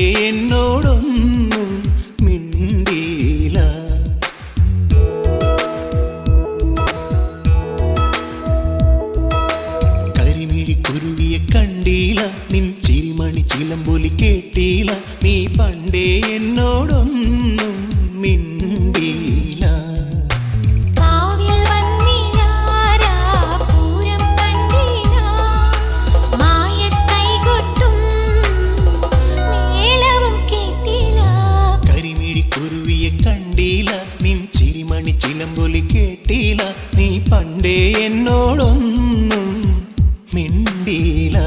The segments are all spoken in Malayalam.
എന്നോടൊന്നും മിണ്ടിയില്ല. കരിമിഴിക്കുരുവിയെ കണ്ടില്ല, നിൻ ചിരിമണി ചിലമ്പൊലി കേട്ടില്ല, നീ പണ്ടേ എന്നോടൊന്നും മിണ്ടിയില്ല. കരിമിഴിക്കുരുവിയെ കണ്ടില്ല, നിൻ ചിരിമണി ചിലമ്പൊലി കേട്ടില്ല, നീ പണ്ടേ എന്നോടൊന്നും മിണ്ടിയില്ല.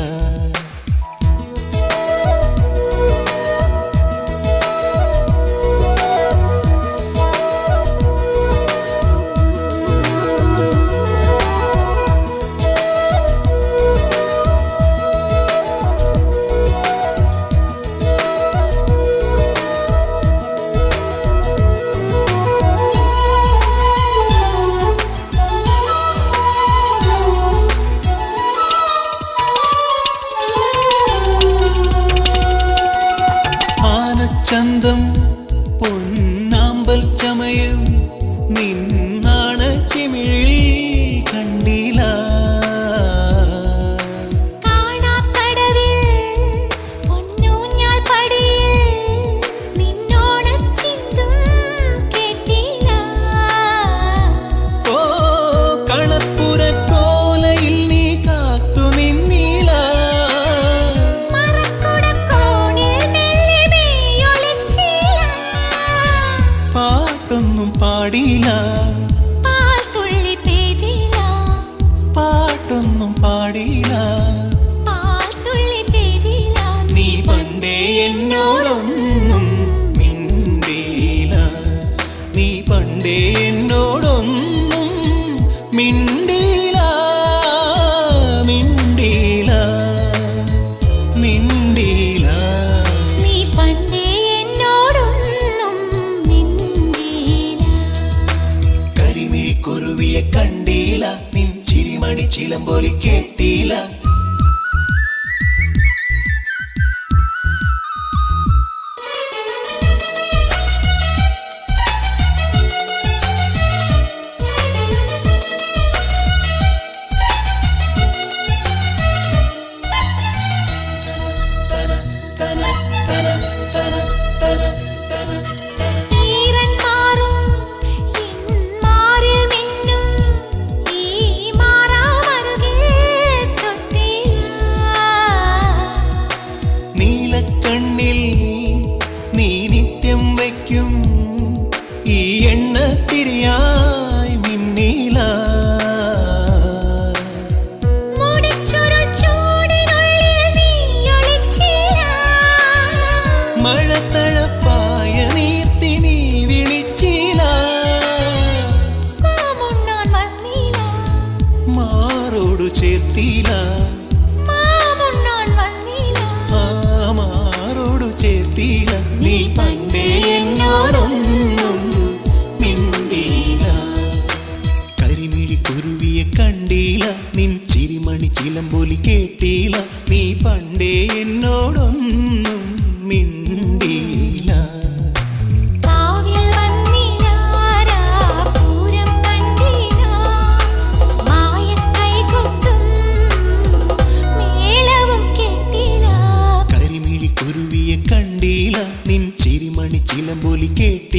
ചന്തം പൊന്നാമ്പൽ ചമയം നിന്നാണ ചിമിഴിൽ കണ്ടില്ല. ഓ കളപ്പുര കോലയിൽ നീ കാത്തു നിന്നില്ല. പാട്ടൊന്നും പാടില്ല, പാൽത്തുള്ളി പെയ്തില്ല. പാട്ടൊന്നും പാടില്ല, പാൽത്തുള്ളി പെയ്തില്ല. നീ പണ്ടേ എന്നോടൊന്നും മിണ്ടിയില്ല, നീ പണ്ടേ എന്നോടൊന്നും മിണ്ടിയില്ല, മിണ്ടിയില്ല, മിണ്ടിയില്ല. നീ പണ്ടേ എന്നോടൊന്നും മിണ്ടിയില്ല. കരിമിഴിക്കുരുവിയെ കണ്ടില്ല, നിൻ ചിരിമണി ചിലമ്പൊലി കേട്ടില്ല. നീ നിത്യം വയ്ക്കും ഈ എണ്ണ തിരിയായി മിന്നില. മഴത്തഴപ്പായ നീർത്തി നീ വിളിച്ചില്ല. മാറോടു ചേർത്തില്ല, മാറോടു ചേർത്തില്ല, നീ പണ്ടേ എന്നോടൊന്നും മിണ്ടിയില്ല. കരിമിഴിക്കുരുവിയെ കണ്ടില്ല, നിൻ ചിരിമണി ചിലമ്പൊലി കേട്ടില്ല, നീ പണ്ടേ എന്നോടൊന്നും മിണ്ടിയില്ല. കരിമിഴിക്കുരുവിയെ കണ്ടില്ല, നിൻ ചിരിമണി ചിലമ്പൊലി കേട്ടില്ല.